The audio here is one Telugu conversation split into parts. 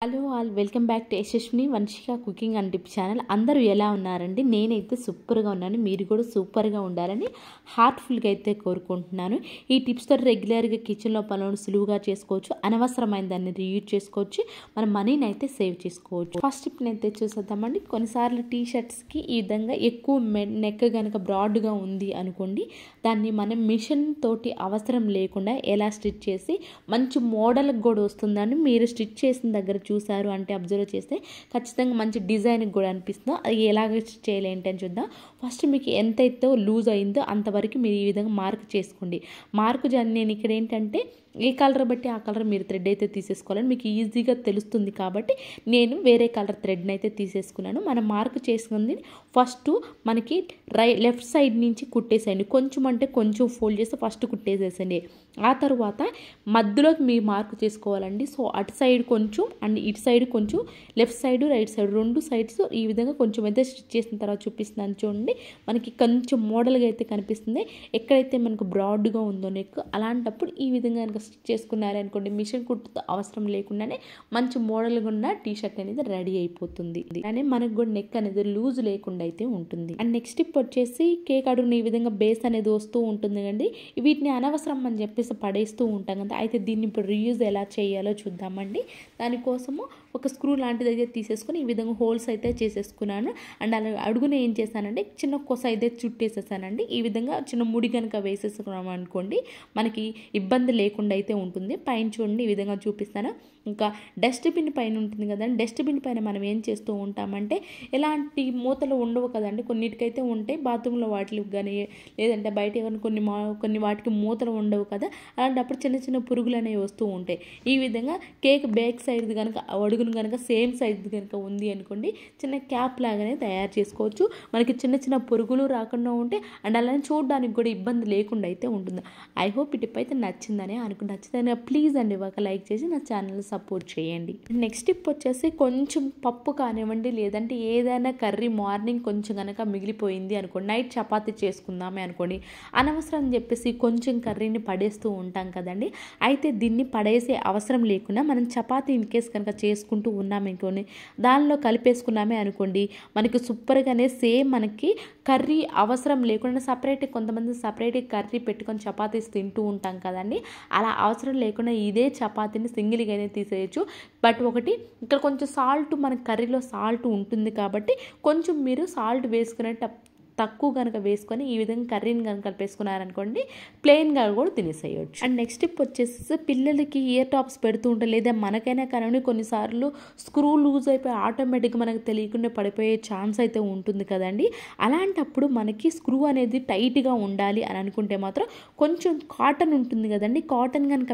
Hello all welcome back to Yashaswini Vamshika cooking and tip channel. అందరూ ఎలా ఉన్నారండి? నేనైతే సూపర్గా ఉన్నాను. మీరు కూడా సూపర్గా ఉండాలని హార్ట్ఫుల్గా అయితే కోరుకుంటున్నాను. ఈ టిప్స్తో రెగ్యులర్గా కిచెన్లో పనులను సులువుగా చేసుకోవచ్చు, అనవసరమైన దాన్ని రీయూజ్ చేసుకోవచ్చు, మన మనీని అయితే సేవ్ చేసుకోవచ్చు. ఫస్ట్ టిప్ని అయితే చూసేద్దామండి. కొన్నిసార్లు టీ షర్ట్స్కి ఈ విధంగా ఎక్కువ నెక్ కనుక బ్రాడ్గా ఉంది అనుకోండి, దాన్ని మనం మిషన్ తోటి అవసరం లేకుండా ఎలా స్టిచ్ చేసి మంచి మోడల్కి కూడా వస్తుందని మీరు స్టిచ్ చేసిన దగ్గర చూసారు అంటే అబ్జర్వ్ చేస్తే ఖచ్చితంగా మంచి డిజైన్కి కూడా అనిపిస్తుందో అది ఎలాగ చేయాలి ఏంటి అని చూద్దాం. ఫస్ట్ మీకు ఎంతైతే లూజ్ అయిందో అంతవరకు మీరు ఈ విధంగా మార్క్ చేసుకోండి. మార్కు నేను ఇక్కడ ఏంటంటే ఏ కలర్ బట్టి ఆ కలర్ మీరు థ్రెడ్ అయితే తీసేసుకోవాలని మీకు ఈజీగా తెలుస్తుంది కాబట్టి నేను వేరే కలర్ థ్రెడ్ని అయితే తీసేసుకున్నాను. మనం మార్క్ చేసుకుంది ఫస్ట్ మనకి లెఫ్ట్ సైడ్ నుంచి కుట్టేసేయండి. కొంచెం అంటే కొంచెం ఫోల్డ్ చేసి ఫస్ట్ కుట్టేసేసండి. ఆ తర్వాత మధ్యలోకి మీరు మార్క్ చేసుకోవాలండి. సో అటు సైడ్ కొంచెం అండ్ ఇటు సైడ్ కొంచెం, లెఫ్ట్ సైడ్ రైట్ సైడ్ రెండు సైడ్స్ ఈ విధంగా కొంచెం అయితే స్టిచ్ చేసిన తర్వాత చూపిస్తున్నాను చూడండి. మనకి కొంచెం మోడల్గా అయితే కనిపిస్తుంది. ఎక్కడైతే మనకు బ్రాడ్గా ఉందో నెక్ అలాంటప్పుడు ఈ విధంగా కనుక స్టిచ్ చేసుకున్నారనుకోండి, మిషన్ కుట్టుతో అవసరం లేకుండానే మంచి మోడల్గా ఉన్న టీ షర్ట్ అనేది రెడీ అయిపోతుంది. కానీ మనకు కూడా నెక్ అనేది లూజ్ లేకుండా అయితే ఉంటుంది. అండ్ నెక్స్ట్ టిప్ వచ్చేసి కేక్ అడుగున ఈ విధంగా బేస్ అనేది వస్తూ ఉంటుంది కండి. వీటిని అనవసరం అని చెప్పేసి పడేస్తూ ఉంటాం కదా. అయితే దీన్ని ఇప్పుడు రీయూజ్ ఎలా చేయాలో చూద్దామండి. దానికోసము ఒక స్క్రూ లాంటిది అయితే తీసేసుకుని ఈ విధంగా హోల్స్ అయితే చేసేసుకున్నాను. అండ్ అలా అడుగున ఏం చేశానంటే చిన్న కొస అయితే చుట్టేసేసానండి. ఈ విధంగా చిన్న ముడి కనుక వేసేసుకున్నాం అనుకోండి మనకి ఇబ్బంది లేకుండా అయితే ఉంటుంది. పైన చూడండి ఈ విధంగా చూపిస్తాను. ఇంకా డస్ట్బిన్ పైన ఉంటుంది కదండి, డస్ట్బిన్ పైన మనం ఏం చేస్తూ ఉంటామంటే ఎలాంటి మూతలు ఉండవు కదండి, కొన్నిటికైతే ఉంటాయి బాత్రూంలో వాటికి కానీ లేదంటే బయట కానీ కొన్ని వాటికి మూతలు ఉండవు కదా. అలాంటప్పుడు చిన్న చిన్న పురుగులు అనేవి వస్తూ ఉంటాయి. ఈ విధంగా కేక్ బ్యాక్ సైడ్ కనుక అడుగును కనుక సేమ్ సైజ్ కనుక ఉంది అనుకోండి, చిన్న క్యాప్ లాగానే తయారు చేసుకోవచ్చు. మనకి చిన్న చిన్న పురుగులు రాకుండా ఉంటే అండ్ అలానే చూడడానికి కూడా ఇబ్బంది లేకుండా అయితే ఉంటుంది. ఐ హోప్ ఈ టిప్ అయితే నచ్చిందని నచ్చితే ప్లీజ్ అండి ఒక లైక్ చేసి నా ఛానల్ సపోర్ట్ చేయండి. నెక్స్ట్ టిప్ వచ్చేసి కొంచెం పప్పు కానివ్వండి లేదంటే ఏదైనా కర్రీ మార్నింగ్ కొంచెం కనుక మిగిలిపోయింది అనుకోండి, నైట్ చపాతీ చేసుకుందామే అనుకోండి, అనవసరం అని చెప్పేసి కొంచెం కర్రీని పడేస్తూ ఉంటాం కదండి. అయితే దీన్ని పడేసే అవసరం లేకుండా మనం చపాతీ ఇన్ కేస్ కనుక చేసుకుంటూ ఉన్నామనుకోండి, దానిలో కలిపేసుకున్నామే అనుకోండి, మనకి సూపర్గానే సేమ్ మనకి కర్రీ అవసరం లేకుండా కొంతమంది సపరేట్ కర్రీ పెట్టుకొని చపాతీస్ తింటూ ఉంటాం కదండి. అలా అవసరం లేకుండా ఇదే చపాతీని సింగిల్గా అయితే తీసేయచ్చు. బట్ ఒకటి ఇక్కడ కొంచెం సాల్ట్, మన కర్రీలో సాల్ట్ ఉంటుంది కాబట్టి కొంచెం మీరు సాల్ట్ వేసుకునే తక్కువ కనుక వేసుకొని ఈ విధంగా కర్రీని కనుక కలిపేసుకున్నారనుకోండి ప్లెయిన్గా కూడా తినేసేయచ్చు. అండ్ నెక్స్ట్ టిప్ వచ్చేసి పిల్లలకి ఇయర్ టాప్స్ పెడుతూ ఉంటారు, లేదా మనకైనా కానీ కొన్నిసార్లు స్క్రూ లూజ్ అయిపోయి ఆటోమేటిక్గా మనకు తెలియకుండా పడిపోయే ఛాన్స్ అయితే ఉంటుంది కదండి. అలాంటప్పుడు మనకి స్క్రూ అనేది టైట్గా ఉండాలి అని అనుకుంటే మాత్రం కొంచెం కాటన్ ఉంటుంది కదండి, కాటన్ కనుక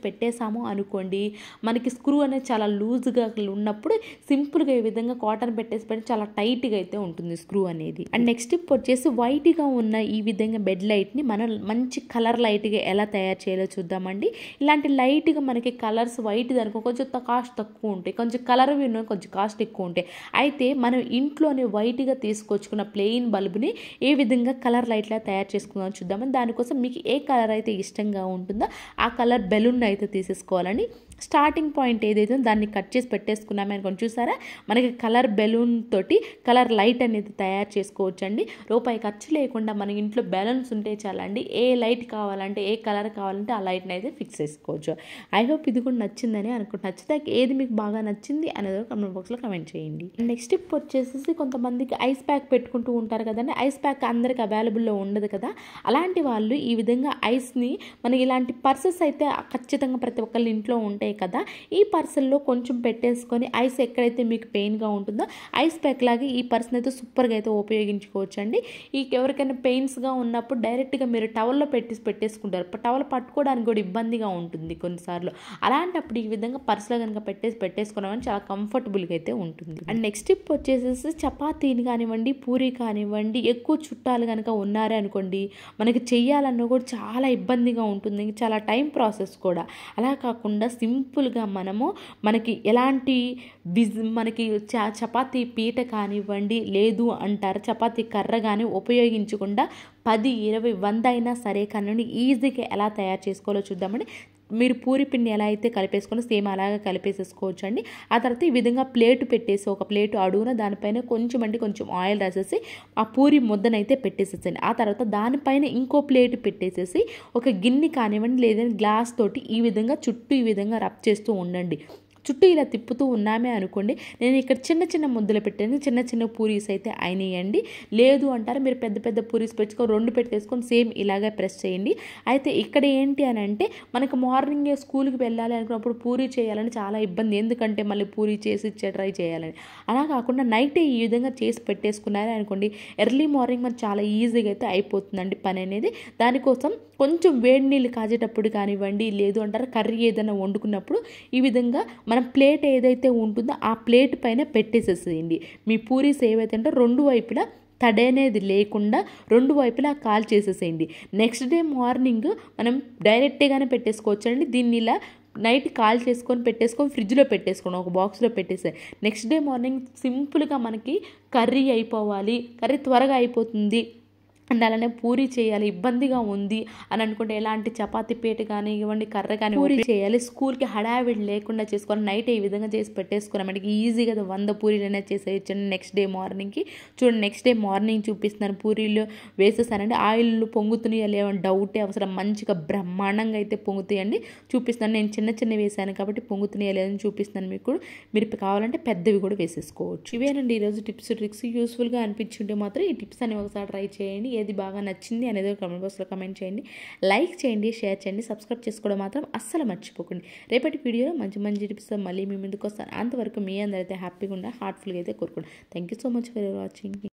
పెట్టేసాము అనుకోండి, మనకి స్క్రూ అనేది చాలా లూజ్గా ఉన్నప్పుడు సింపుల్గా ఈ విధంగా కాటన్ పెట్టి చాలా టైట్గా అయితే ఉంటుంది స్క్రూ అనేది. అండ్ నెక్స్ట్ వచ్చేసి వైట్గా ఉన్న ఈ విధంగా బెడ్ లైట్ని మనం మంచి కలర్ లైట్గా ఎలా తయారు చేయాలో చూద్దామండి. ఇలాంటి లైట్గా మనకి కలర్స్ వైట్ దానికి కొంచెం కాస్ట్ తక్కువ ఉంటాయి, కొంచెం కలర్వి ఉన్నాయి, కొంచెం కాస్ట్ ఎక్కువ ఉంటాయి. అయితే మనం ఇంట్లోనే వైట్గా తీసుకొచ్చుకున్న ప్లెయిన్ బల్బుని ఏ విధంగా కలర్ లైట్లా తయారు చేసుకుందాం చూద్దామని. దానికోసం మీకు ఏ కలర్ అయితే ఇష్టంగా ఉంటుందో ఆ కలర్ బెలూన్ అయితే తీసేసుకోవాలండి. స్టార్టింగ్ పాయింట్ ఏదైతే దాన్ని కట్ చేసి పెట్టేసుకున్నామే అనుకోండి, చూసారా మనకి కలర్ బెలూన్ తోటి కలర్ లైట్ అనేది తయారు చేసుకోవచ్చండి. రూపాయి ఖర్చు లేకుండా మన ఇంట్లో బ్యాలెన్స్ ఉంటే చాలండి, ఏ లైట్ కావాలంటే ఏ కలర్ కావాలంటే ఆ లైట్ని అయితే ఫిక్స్ చేసుకోవచ్చు. ఐ హోప్ ఇది కూడా నచ్చిందని అనుకుంటున్నాను. నచ్చితే ఏది మీకు బాగా నచ్చింది అనేది కమెంట్ బాక్స్లో కమెంట్ చేయండి. నెక్స్ట్ టిప్ వచ్చేసి కొంతమందికి ఐస్ ప్యాక్ పెట్టుకుంటూ ఉంటారు కదండి. ఐస్ ప్యాక్ అందరికి అవైలబుల్లో ఉండదు కదా. అలాంటి వాళ్ళు ఈ విధంగా ఐస్ని మనకి ఇలాంటి పర్సెస్ అయితే ఖచ్చితంగా ప్రతి ఒక్కళ్ళ ఇంట్లో ఉంటాయి కదా. ఈ పర్సల్లో కొంచెం పెట్టేసుకొని ఐస్ ఎక్కడైతే మీకు పెయిన్గా ఉంటుందో ఐస్ ప్యాక్ లాగా ఈ పర్సన్ అయితే సూపర్గా అయితే ఉపయోగించుకోవచ్చు అండి. ఎవరికైనా పెయిన్స్గా ఉన్నప్పుడు డైరెక్ట్గా మీరు టవల్లో పెట్టేసుకుంటారు, టవల్ పట్టుకోవడానికి కూడా ఇబ్బందిగా ఉంటుంది కొన్నిసార్లు. అలాంటప్పుడు ఈ విధంగా పర్సులో కనుక పెట్టేసుకోవడం చాలా కంఫర్టబుల్గా అయితే ఉంటుంది. అండ్ నెక్స్ట్ టిప్ వచ్చేసి చపాతీని కానివ్వండి పూరి కానివ్వండి ఎక్కువ చుట్టాలు కనుక ఉన్నారే అనుకోండి, మనకి చెయ్యాలన్నా కూడా చాలా ఇబ్బందిగా ఉంటుంది, చాలా టైం ప్రాసెస్ కూడా. అలా కాకుండా సింపుల్గా మనకి ఎలాంటి మనకి చపాతీ పీట కానివ్వండి లేదు అంటారు చపాతీ కర్ర కానీ ఉపయోగించకుండా 10, 20, 100 అయినా సరే కానీ ఈజీగా ఎలా తయారు చేసుకోవాలో చూద్దామండి. మీరు పూరి పిండి ఎలా అయితే కలిపేసుకొని సేమ్ అలాగే కలిపేసేసుకోవచ్చు అండి. ఆ తర్వాత ఈ విధంగా ప్లేట్ పెట్టేసి ఒక ప్లేట్ అడుగున దానిపైన కొంచెం అంటే కొంచెం ఆయిల్ రాసేసి ఆ పూరి ముద్దనైతే పెట్టేసేసండి. ఆ తర్వాత దానిపైన ఇంకో ప్లేట్ పెట్టేసేసి ఒక గిన్నె కానివ్వండి లేదంటే గ్లాస్ తోటి ఈ విధంగా చుట్టూ ఈ విధంగా రబ్ చేస్తూ ఉండండి. చుట్టూ ఇలా తిప్పుతూ ఉన్నామే అనుకోండి, నేను ఇక్కడ చిన్న చిన్న ముద్దలు పెట్టాను, చిన్న చిన్న పూరీస్ అయితే అయినాయండి. లేదు అంటారు మీరు పెద్ద పెద్ద పూరీస్ పెట్టుకొని 2 పెట్టేసుకొని సేమ్ ఇలాగే ప్రెస్ చేయండి. అయితే ఇక్కడ ఏంటి అని అంటే మనకు మార్నింగే స్కూల్కి వెళ్ళాలి అనుకున్నప్పుడు పూరీ చేయాలని చాలా ఇబ్బంది, ఎందుకంటే మళ్ళీ పూరీ చేసి ట్రై చేయాలని. అలా కాకుండా నైటే ఈ విధంగా చేసి పెట్టేసుకున్నారే అనుకోండి, ఎర్లీ మార్నింగ్ మనకు చాలా ఈజీగా అయితే అయిపోతుందండి పని అనేది. దానికోసం కొంచెం వేడి నీళ్ళు కాచేటప్పుడు కానివ్వండి, లేదు అంటారు కర్రీ ఏదైనా వండుకున్నప్పుడు ఈ విధంగా మనం ప్లేట్ ఏదైతే ఉంటుందో ఆ ప్లేట్ పైన పెట్టేసేసేయండి. మీ పూరీస్ ఏవైతే అంటే 2 వైపులా తడి అనేది లేకుండా 2 వైపులా కాల్ చేసేసేయండి. నెక్స్ట్ డే మార్నింగ్ మనం డైరెక్ట్గానే పెట్టేసుకోవచ్చండి. దీన్ని ఇలా నైట్ కాల్ చేసుకొని పెట్టేసుకొని ఫ్రిడ్జ్లో పెట్టేసుకోండి, ఒక బాక్స్లో పెట్టేసే. నెక్స్ట్ డే మార్నింగ్ సింపుల్గా మనకి కర్రీ అయిపోవాలి, కర్రీ త్వరగా అయిపోతుంది అండ్ అలానే పూరీ చేయాలి ఇబ్బందిగా ఉంది అని అనుకుంటే ఎలాంటి చపాతీ పీట కానీ ఇవ్వండి కర్ర కానీ పూరీ చేయాలి, స్కూల్కి హడావిడి లేకుండా చేసుకొని నైట్ ఈ విధంగా చేసి పెట్టేసుకున్నాం మనకి ఈజీగా 100 పూరీలైనా చేసేయచ్చండి నెక్స్ట్ డే మార్నింగ్కి. చూడండి నెక్స్ట్ డే మార్నింగ్ చూపిస్తున్నాను, పూరీలు వేసేసానండి. ఆయిల్ పొంగుతున్నాయా లేవని డౌటే అవసరం, మంచిగా బ్రహ్మాండంగా అయితే పొంగుతాయండి. చూపిస్తాను, నేను చిన్న చిన్న వేసాను కాబట్టి పొంగుతున్నాయా లేదని చూపిస్తాను మీకు. మీరు కావాలంటే పెద్దవి కూడా వేసేసుకోవచ్చు. ఇవేనండి ఈరోజు టిప్స్ ట్రిక్స్. యూస్ఫుల్గా అనిపించుంటే మాత్రం ఈ టిప్స్ అని ఒకసారి ట్రై చేయండి. ఏది బాగా నచ్చింది అనేది కామెంట్ బాక్స్లో కామెంట్ చేయండి, లైక్ చేయండి, షేర్ చేయండి, సబ్స్క్రైబ్ చేసుకోవడం మాత్రం అస్సలు మర్చిపోకండి. రేపటి వీడియోలో మంచి మంచి టిప్స్ మళ్ళీ మీ ముందుకు వస్తాను. అంతవరకు మీ అందరైతే హ్యాపీగా ఉండాలి, హార్ట్ఫుల్గా అయితే కోరుకోండి. Thank you so much for watching.